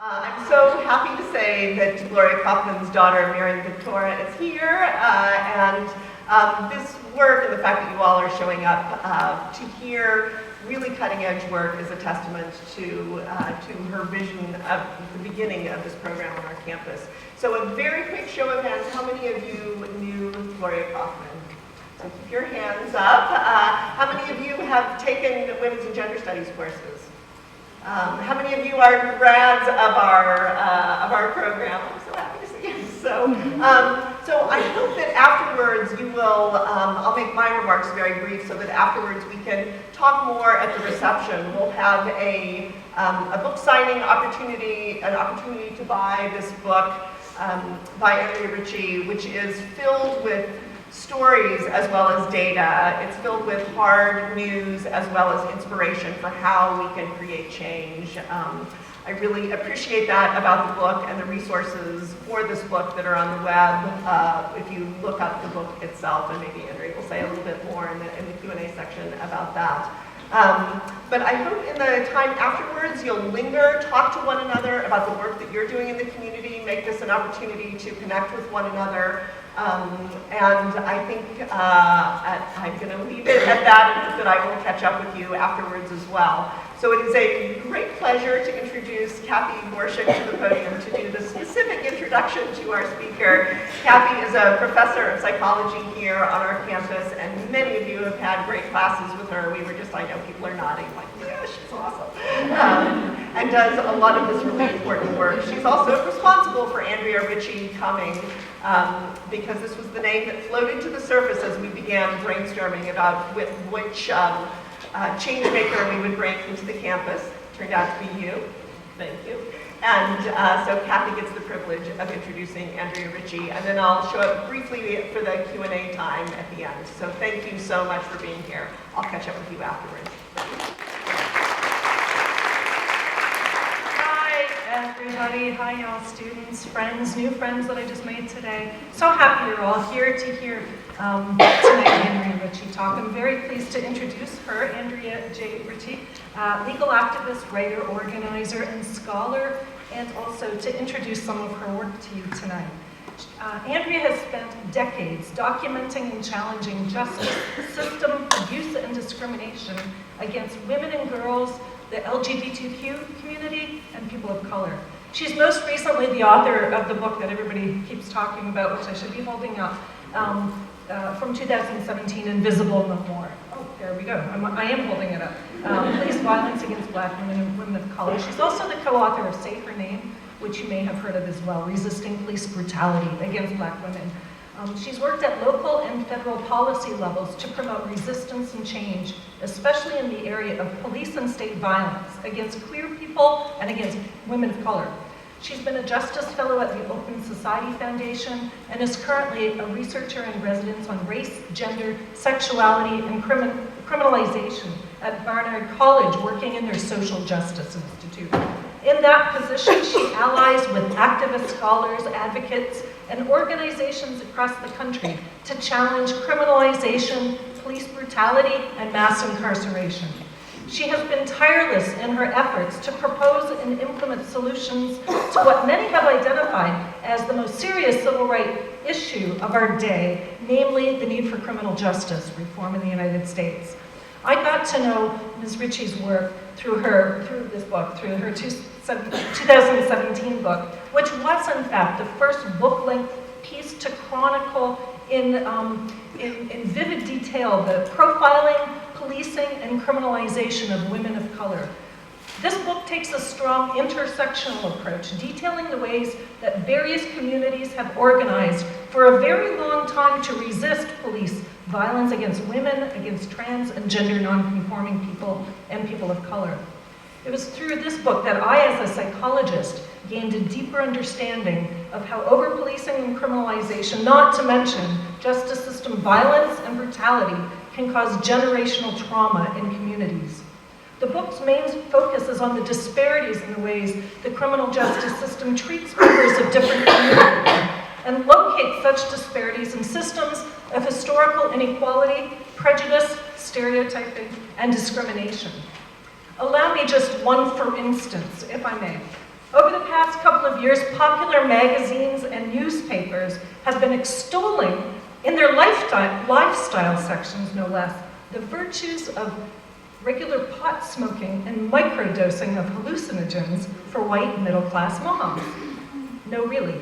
I'm so happy to say that Gloria Kaufman's daughter, Miriam Victoria, is here, and this work and the fact that you all are showing up to hear really cutting-edge work is a testament to her vision of the beginning of this program on our campus. So a very quick show of hands, how many of you knew Gloria Kaufman? So keep your hands up. How many of you have taken women's and gender studies courses? How many of you are grads of our program? I'm so happy to see you. So I hope that afterwards you will, I'll make my remarks very brief so that afterwards we can talk more at the reception. We'll have a book signing opportunity, an opportunity to buy this book by Andrea Ritchie, which is filled with stories as well as data. It's filled with hard news as well as inspiration for how we can create change. I really appreciate that about the book and the resources for this book that are on the web. If you look up the book itself, and maybe Andrea will say a little bit more in the Q&A section about that. But I hope in the time afterwards you'll linger, talk to one another about the work that you're doing in the community, make this an opportunity to connect with one another. And I think I'm going to leave it at that and hope that I will catch up with you afterwards as well. So it is a great pleasure to introduce Kathy Borshik to the podium to do the specific introduction to our speaker. Kathy is a professor of psychology here on our campus, and many of you have had great classes with her. We were just, I know people are nodding like, yeah, she's awesome. And does a lot of this really important work. She's also responsible for Andrea Ritchie coming, because this was the name that floated to the surface as we began brainstorming about which change maker we would bring into the campus. Turned out to be you. Thank you. And so Kathy gets the privilege of introducing Andrea Ritchie, and then I'll show up briefly for the Q&A time at the end. So thank you so much for being here. I'll catch up with you afterwards. Everybody, hi y'all, students, friends, new friends that I just made today. So happy you're all here to hear tonight Andrea Ritchie talk. I'm very pleased to introduce her, Andrea J. Ritchie, legal activist, writer, organizer, and scholar, and also to introduce some of her work to you tonight. Andrea has spent decades documenting and challenging justice system abuse and discrimination against women and girls, the LGBTQ community, and people of color. She's most recently the author of the book that everybody keeps talking about, which I should be holding up, from 2017, Invisible No More. Oh, there we go. I am holding it up. Police Violence Against Black Women and Women of Color. She's also the co-author of Say Her Name, which you may have heard of as well, Resisting Police Brutality Against Black Women. She's worked at local and federal policy levels to promote resistance and change, especially in the area of police and state violence against queer people and against women of color. She's been a Justice Fellow at the Open Society Foundation and is currently a researcher in residence on race, gender, sexuality, and criminalization at Barnard College, working in their Social Justice Institute. In that position, she allies with activist scholars, advocates, and organizations across the country to challenge criminalization, police brutality, and mass incarceration. She has been tireless in her efforts to propose and implement solutions to what many have identified as the most serious civil rights issue of our day, namely the need for criminal justice reform in the United States. I got to know Ms. Ritchie's work through her 2017 book, which was in fact the first book-length piece to chronicle in vivid detail the profiling, policing, and criminalization of women of color. This book takes a strong intersectional approach, detailing the ways that various communities have organized for a very long time to resist police violence against women, against trans and gender non-conforming people, and people of color. It was through this book that I, as a psychologist, gained a deeper understanding of how over-policing and criminalization, not to mention justice system violence and brutality, can cause generational trauma in communities. The book's main focus is on the disparities in the ways the criminal justice system treats members of different communities and locates such disparities in systems of historical inequality, prejudice, stereotyping, and discrimination. Allow me just one for instance, if I may. Over the past couple of years, popular magazines and newspapers have been extolling, in their lifestyle sections no less, the virtues of regular pot smoking and microdosing of hallucinogens for white middle-class moms. No, really.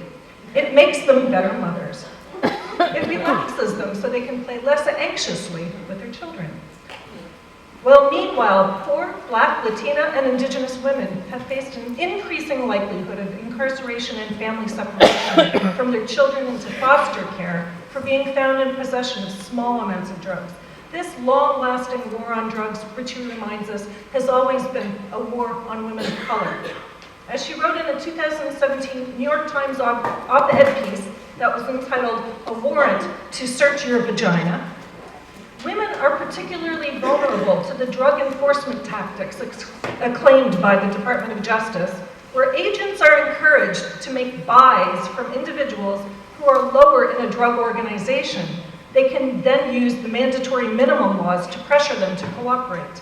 It makes them better mothers. It relaxes them so they can play less anxiously with their children. Well, meanwhile, poor Black, Latina, and Indigenous women have faced an increasing likelihood of incarceration and family separation from their children into foster care for being found in possession of small amounts of drugs. This long-lasting war on drugs, Ritchie reminds us, has always been a war on women of color. As she wrote in a 2017 New York Times op-ed piece that was entitled "A Warrant to Search Your Vagina," women are particularly vulnerable to the drug enforcement tactics acclaimed by the Department of Justice, where agents are encouraged to make buys from individuals who are lower in a drug organization. They can then use the mandatory minimum laws to pressure them to cooperate.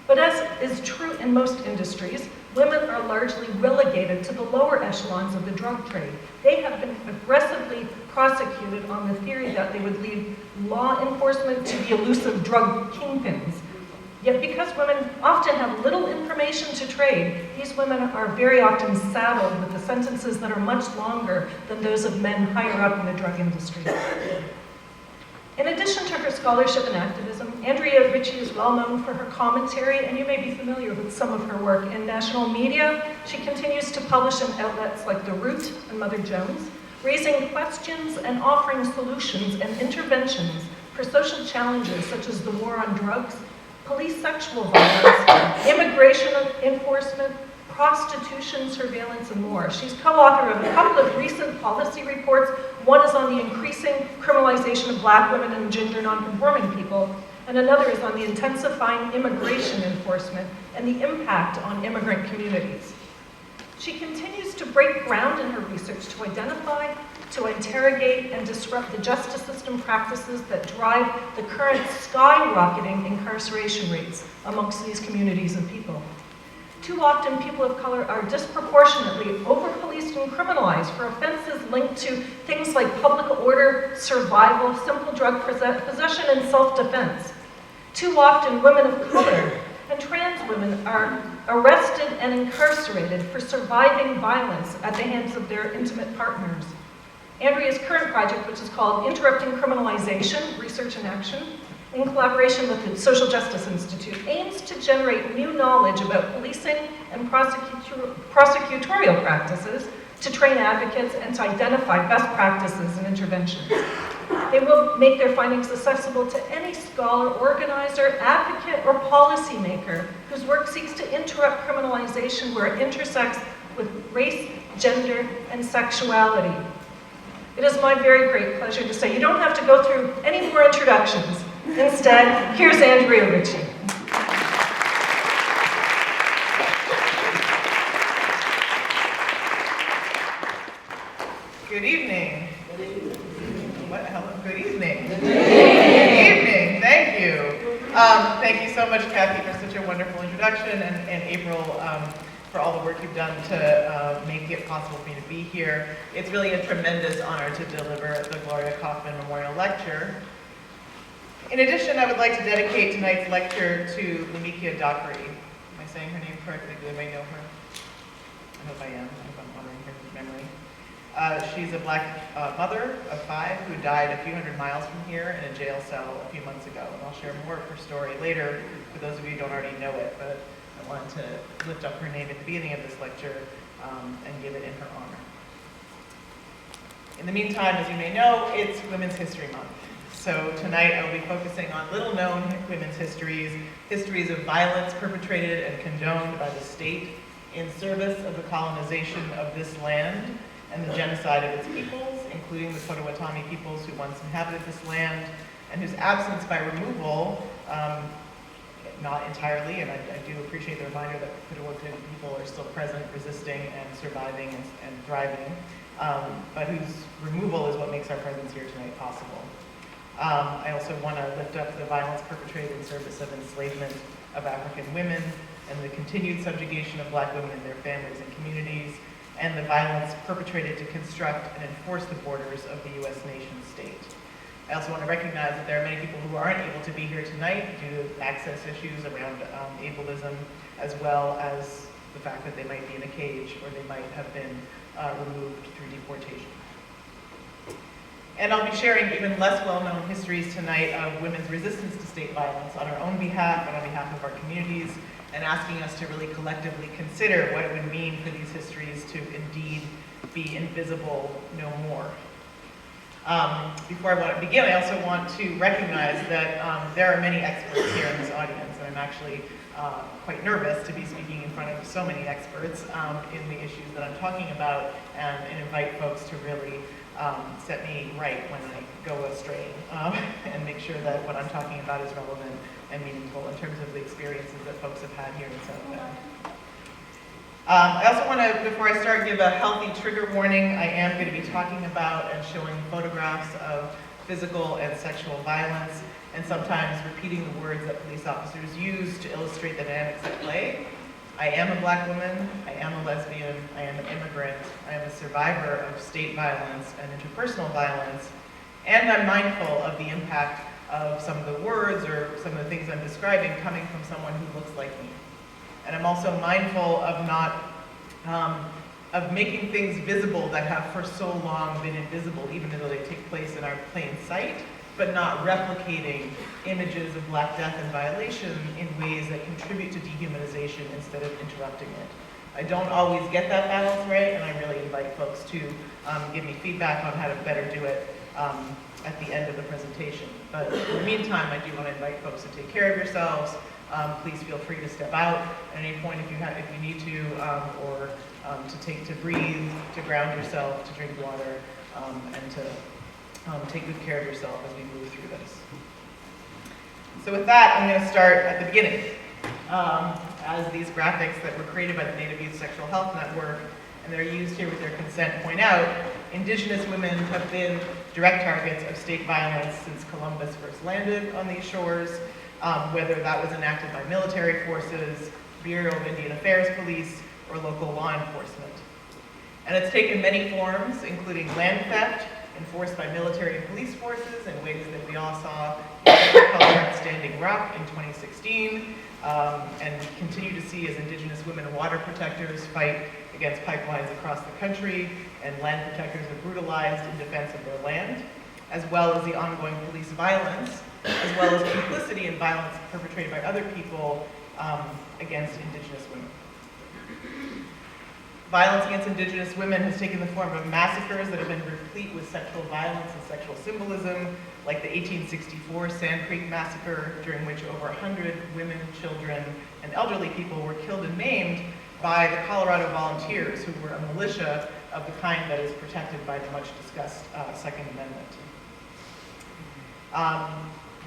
But as is true in most industries, women are largely relegated to the lower echelons of the drug trade. They have been aggressively prosecuted on the theory that they would leave law enforcement to the elusive drug kingpins. Yet because women often have little information to trade, these women are very often saddled with the sentences that are much longer than those of men higher up in the drug industry. In addition to her scholarship and activism, Andrea Ritchie is well known for her commentary, and you may be familiar with some of her work in national media. She continues to publish in outlets like The Root and Mother Jones, raising questions and offering solutions and interventions for social challenges such as the war on drugs, police sexual violence, immigration enforcement, prostitution, surveillance, and more. She's co-author of a couple of recent policy reports. One is on the increasing criminalization of Black women and gender nonconforming people, and another is on the intensifying immigration enforcement and the impact on immigrant communities. She continues to break ground in her research to identify, to interrogate, and disrupt the justice system practices that drive the current skyrocketing incarceration rates amongst these communities of people. Too often, people of color are disproportionately over-policed and criminalized for offenses linked to things like public order, survival, simple drug possession, and self-defense. Too often, women of color and trans women are arrested and incarcerated for surviving violence at the hands of their intimate partners. Andrea's current project, which is called Interrupting Criminalization, Research and Action, in collaboration with the Social Justice Institute, aims to generate new knowledge about policing and prosecutorial practices to train advocates and to identify best practices and interventions. They will make their findings accessible to any scholar, organizer, advocate, or policymaker whose work seeks to interrupt criminalization where it intersects with race, gender, and sexuality. It is my very great pleasure to say you don't have to go through any more introductions. Instead, here's Andrea Ritchie. Good evening. Good evening. Good evening. Thank you. Thank you so much, Kathy, for such a wonderful introduction, and April for all the work you've done to make it possible for me to be here. It's really a tremendous honor to deliver the Gloria Kaufman Memorial Lecture. In addition, I would like to dedicate tonight's lecture to Lamikia Dockery. Am I saying her name correctly? Do anybody know her? I hope I am. I hope I'm honoring her memory. She's a Black mother of 5 who died a few hundred miles from here in a jail cell a few months ago. And I'll share more of her story later for those of you who don't already know it, but I wanted to lift up her name at the beginning of this lecture and give it in her honor. In the meantime, as you may know, it's Women's History Month. So tonight I will be focusing on little-known women's histories of violence perpetrated and condoned by the state in service of the colonization of this land and the genocide of its peoples, including the Potawatomi peoples who once inhabited this land, and whose absence by removal, not entirely, and I do appreciate the reminder that Potawatomi people are still present, resisting and surviving and thriving, but whose removal is what makes our presence here tonight possible. I also want to lift up the violence perpetrated in service of enslavement of African women and the continued subjugation of Black women and their families and communities, and the violence perpetrated to construct and enforce the borders of the U.S. nation state. I also want to recognize that there are many people who aren't able to be here tonight due to access issues around ableism, as well as the fact that they might be in a cage or they might have been removed through deportation. And I'll be sharing even less well-known histories tonight of women's resistance to state violence on our own behalf and on behalf of our communities, and asking us to really collectively consider what it would mean for these histories to indeed be invisible no more. Before I want to begin, I also want to recognize that there are many experts here in this audience, and I'm actually quite nervous to be speaking in front of so many experts in the issues that I'm talking about, and invite folks to really set me right when I go astray, and make sure that what I'm talking about is relevant and meaningful in terms of the experiences that folks have had here in South Bend. I also want to, before I start, give a healthy trigger warning. I am going to be talking about and showing photographs of physical and sexual violence, and sometimes repeating the words that police officers use to illustrate the dynamics at play. I am a Black woman, I am a lesbian, I am an immigrant, I am a survivor of state violence and interpersonal violence, and I'm mindful of the impact of some of the words or some of the things I'm describing coming from someone who looks like me. And I'm also mindful of of making things visible that have for so long been invisible, even though they take place in our plain sight, but not replicating images of Black death and violation in ways that contribute to dehumanization instead of interrupting it. I don't always get that balance right, and I really invite folks to give me feedback on how to better do it at the end of the presentation. But in the meantime, I do want to invite folks to take care of yourselves. Please feel free to step out at any point if you need to, or to breathe, to ground yourself, to drink water, and to take good care of yourself as we move through this. So with that, I'm going to start at the beginning. As these graphics that were created by the Native Youth Sexual Health Network, and they're used here with their consent, point out, Indigenous women have been direct targets of state violence since Columbus first landed on these shores, whether that was enacted by military forces, Bureau of Indian Affairs Police, or local law enforcement. And it's taken many forms, including land theft, enforced by military and police forces in ways that we all saw in Standing Rock in 2016, and continue to see as Indigenous women water protectors fight against pipelines across the country, and land protectors are brutalized in defense of their land, as well as the ongoing police violence, as well as complicity in violence perpetrated by other people against Indigenous women. Violence against Indigenous women has taken the form of massacres that have been replete with sexual violence and sexual symbolism, like the 1864 Sand Creek Massacre, during which over 100 women, children, and elderly people were killed and maimed by the Colorado Volunteers, who were a militia of the kind that is protected by the much-discussed Second Amendment.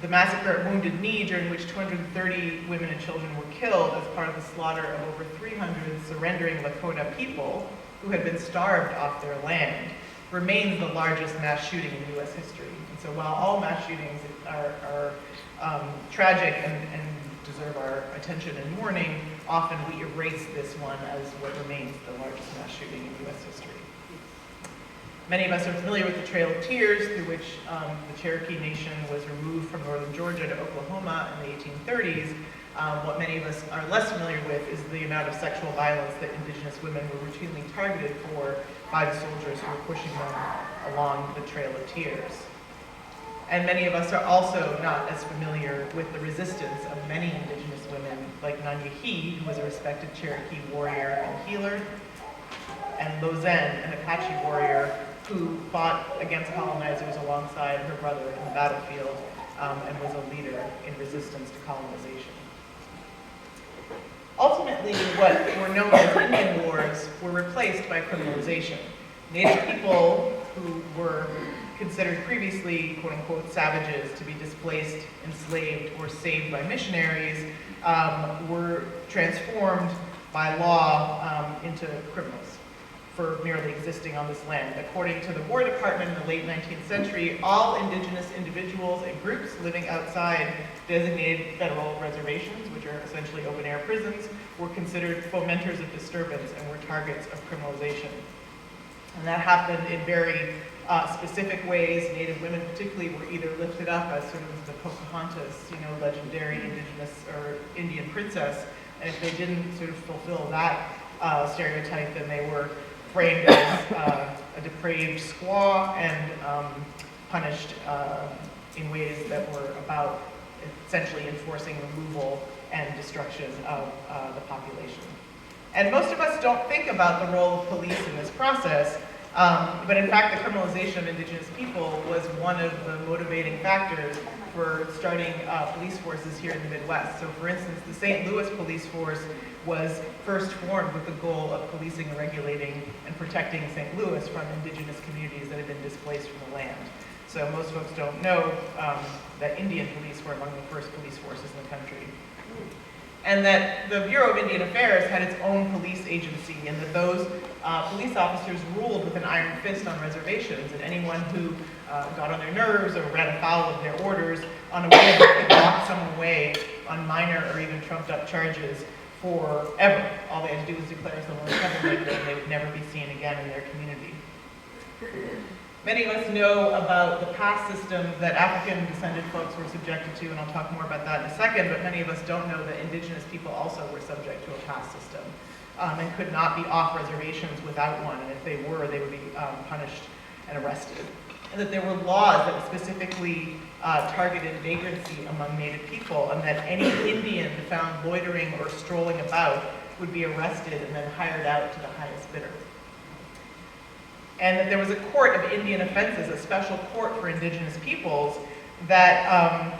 The massacre at Wounded Knee, during which 230 women and children were killed as part of the slaughter of over 300 surrendering Lakota people who had been starved off their land, remains the largest mass shooting in U.S. history. And so while all mass shootings are tragic and deserve our attention and mourning, often we erase this one as what remains the largest mass shooting in U.S. history. Many of us are familiar with the Trail of Tears, through which the Cherokee Nation was removed from northern Georgia to Oklahoma in the 1830s. What many of us are less familiar with is the amount of sexual violence that Indigenous women were routinely targeted for by the soldiers who were pushing them along the Trail of Tears. And many of us are also not as familiar with the resistance of many Indigenous women, like Nanyehi, who was a respected Cherokee warrior and healer, and Lozen, an Apache warrior who fought against colonizers alongside her brother in the battlefield, and was a leader in resistance to colonization. Ultimately, what were known as Indian wars were replaced by criminalization. Native people who were considered previously, quote-unquote, savages to be displaced, enslaved, or saved by missionaries were transformed by law into criminals for merely existing on this land. According to the War Department in the late 19th century, all Indigenous individuals and groups living outside designated federal reservations, which are essentially open-air prisons, were considered fomenters of disturbance and were targets of criminalization. And that happened in very specific ways. Native women particularly were either lifted up as sort of the Pocahontas, legendary indigenous or Indian princess, and if they didn't sort of fulfill that stereotype, then they were framed as a depraved squaw and punished in ways that were about essentially enforcing removal and destruction of the population. And most of us don't think about the role of police in this process, but in fact the criminalization of indigenous people was one of the motivating factors for starting police forces here in the Midwest. So for instance, the St. Louis police force was first formed with the goal of policing and regulating and protecting St. Louis from indigenous communities that had been displaced from the land. So most folks don't know that Indian police were among the first police forces in the country. And that the Bureau of Indian Affairs had its own police agency, and that those police officers ruled with an iron fist on reservations, and anyone who got on their nerves or ran afoul of their orders on a whim could lock someone away on minor or even trumped up charges forever. All they had to do was declare someone a troublemaker, and they would never be seen again in their community. Many of us know about the caste system that African descended folks were subjected to, and I'll talk more about that in a second, but many of us don't know that indigenous people also were subject to a caste system and could not be off reservations without one, and if they were, they would be punished and arrested. And that there were laws that specifically targeted vagrancy among Native people, and that any Indian found loitering or strolling about would be arrested and then hired out to the highest bidder. And that there was a court of Indian offenses, a special court for indigenous peoples that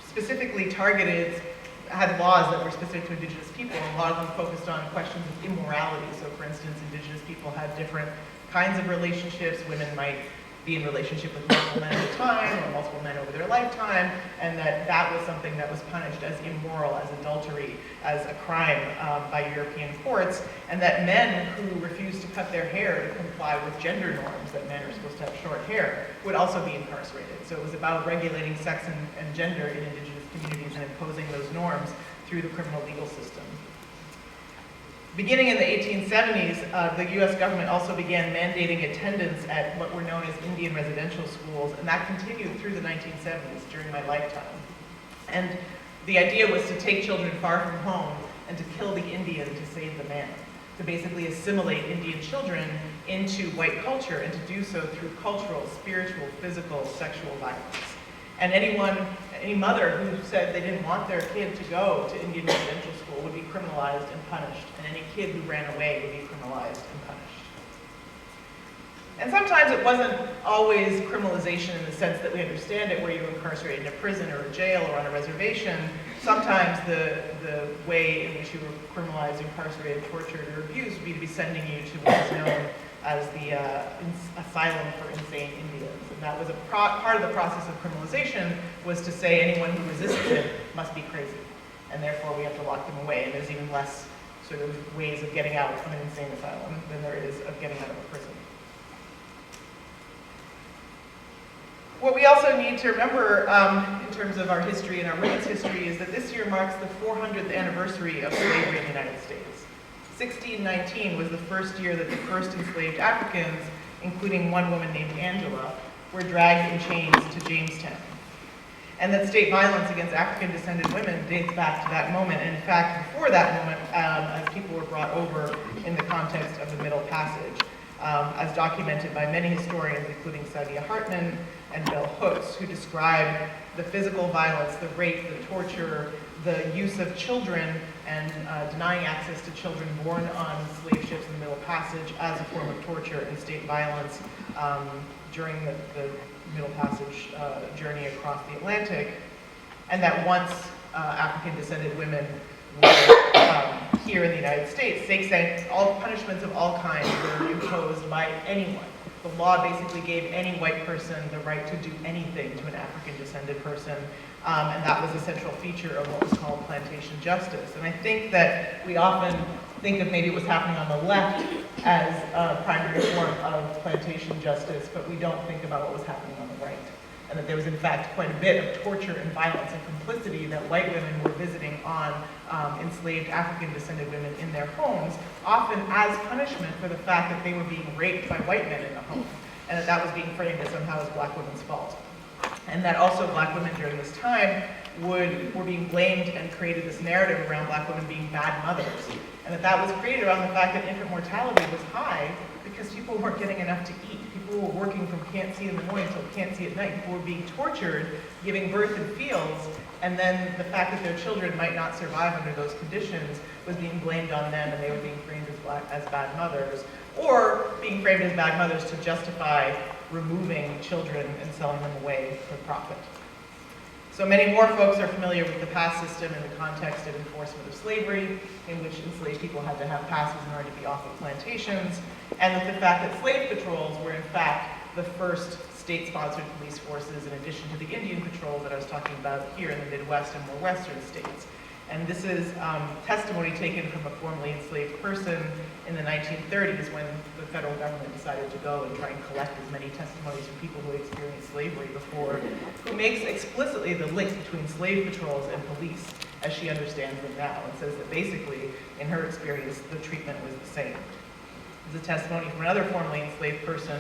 specifically had laws that were specific to indigenous people, and a lot of them focused on questions of immorality. So for instance, indigenous people had different kinds of relationships. Women might be in relationship with multiple men at a time or multiple men over their lifetime, and that was something that was punished as immoral, as adultery, as a crime by European courts, and that men who refused to cut their hair to comply with gender norms, that men are supposed to have short hair, would also be incarcerated. So it was about regulating sex and gender in indigenous communities and imposing those norms through the criminal legal system. Beginning in the 1870s, the US government also began mandating attendance at what were known as Indian residential schools, and that continued through the 1970s during my lifetime. And the idea was to take children far from home and to kill the Indian to save the man, to basically assimilate Indian children into white culture and to do so through cultural, spiritual, physical, sexual violence. And any mother who said they didn't want their kid to go to Indian residential school would be criminalized and punished, and any kid who ran away would be criminalized and punished. And sometimes it wasn't always criminalization in the sense that we understand it, where you were incarcerated in a prison or a jail or on a reservation. Sometimes the way in which you were criminalized, incarcerated, tortured, or abused would be to be sending you to what is known as the asylum for insane Indians. And that was part of the process of criminalization, was to say anyone who resisted it must be crazy, and therefore we have to lock them away. And there's even less sort of ways of getting out of an insane asylum than there is of getting out of a prison. What we also need to remember in terms of our history and our women's history is that this year marks the 400th anniversary of slavery in the United States. 1619 was the first year that the first enslaved Africans, including one woman named Angela, were dragged in chains to Jamestown. And that state violence against African-descended women dates back to that moment. And in fact, before that moment, as people were brought over in the context of the Middle Passage, as documented by many historians, including Saidiya Hartman and Bell Hooks, who describe the physical violence, the rape, the torture, the use of children, and denying access to children born on slave ships in the Middle Passage as a form of torture and state violence during the Middle Passage journey across the Atlantic. And that once African-descended women were here in the United States, they said all punishments of all kinds were imposed by anyone. The law basically gave any white person the right to do anything to an African-descended person, and that was a central feature of what was called plantation justice. And I think that we often think of maybe what's happening on the left as a primary form of plantation justice, but we don't think about what was happening on the right. and that there was in fact quite a bit of torture and violence and complicity that white women were visiting on enslaved African descended women in their homes, often as punishment for the fact that they were being raped by white men in the home, and that that was being framed as somehow as black women's fault. And that also black women during this time were being blamed and created this narrative around black women being bad mothers, and that was created around the fact that infant mortality was high because people weren't getting enough to eat. People were working from can't see in the morning till can't see at night. People were being tortured, giving birth in fields, and then the fact that their children might not survive under those conditions was being blamed on them, and they were being framed as bad mothers, or being framed as bad mothers to justify removing children and selling them away for profit. So many more folks are familiar with the pass system in the context of enforcement of slavery, in which enslaved people had to have passes in order to be off of plantations, and with the fact that slave patrols were in fact the first state-sponsored police forces in addition to the Indian patrol that I was talking about here in the Midwest and more western states. And this is testimony taken from a formerly enslaved person in the 1930s when the federal government decided to go and try and collect as many testimonies from people who had experienced slavery before, who makes explicitly the link between slave patrols and police as she understands them now, and says that basically, in her experience, the treatment was the same. There's a testimony from another formerly enslaved person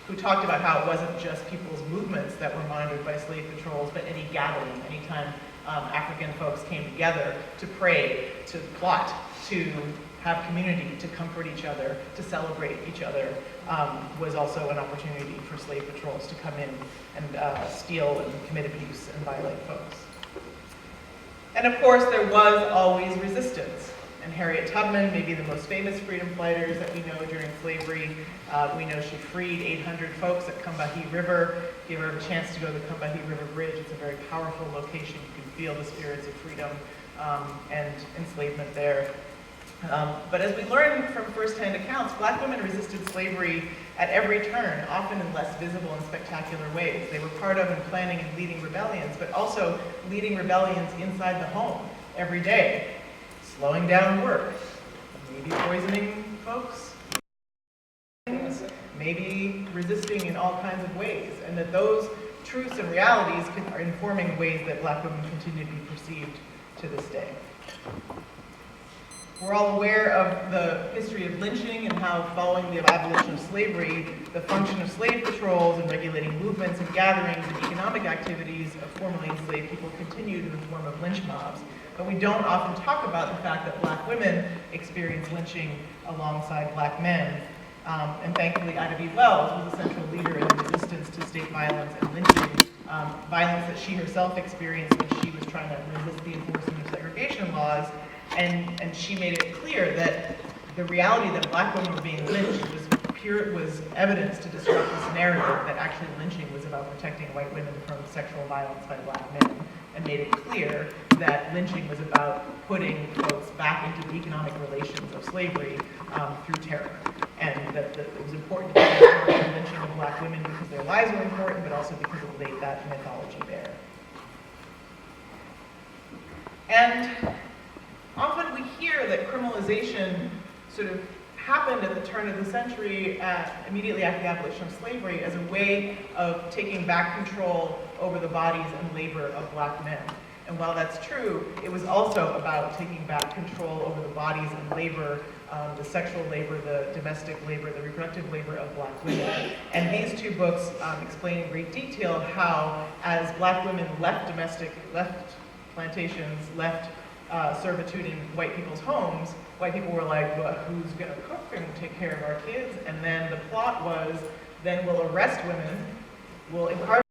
who talked about how it wasn't just people's movements that were monitored by slave patrols, but any gathering, anytime African folks came together to pray, to plot, to have community, to comfort each other, to celebrate each other, was also an opportunity for slave patrols to come in and steal and commit abuse and violate folks. And of course, there was always resistance. And Harriet Tubman, maybe the most famous freedom fighters that we know during slavery, we know she freed 800 folks at Combahee River, gave her a chance to go to the Combahee River Bridge. It's a very powerful location. You can feel the spirits of freedom and enslavement there. But as we learn from firsthand accounts, black women resisted slavery at every turn, often in less visible and spectacular ways. They were part of and planning and leading rebellions, but also leading rebellions inside the home every day. Slowing down work, maybe poisoning folks, maybe resisting in all kinds of ways, and that those truths and realities are informing ways that black women continue to be perceived to this day. We're all aware of the history of lynching and how, following the abolition of slavery, the function of slave patrols and regulating movements and gatherings and economic activities of formerly enslaved people continued in the form of lynch mobs. But we don't often talk about the fact that black women experience lynching alongside black men. And thankfully, Ida B. Wells was a central leader in the resistance to state violence and lynching, violence that she herself experienced when she was trying to resist the enforcement of segregation laws. And she made it clear that the reality that black women were being lynched was evidence to disrupt this narrative that actually lynching was about protecting white women from sexual violence by black men, and made it clear that lynching was about putting folks back into the economic relations of slavery through terror. And that it was important to the lynching of black women because their lives were important, but also because it laid that mythology bare. And often we hear that criminalization sort of happened at the turn of the century, immediately after the abolition of slavery, as a way of taking back control over the bodies and labor of black men. And while that's true, it was also about taking back control over the bodies and labor, the sexual labor, the domestic labor, the reproductive labor of black women. And these two books explain in great detail how, as black women left plantations, left servitude in white people's homes, white people were like, well, who's going to cook and take care of our kids? And then the plot was, then we'll arrest women, we'll incarcerate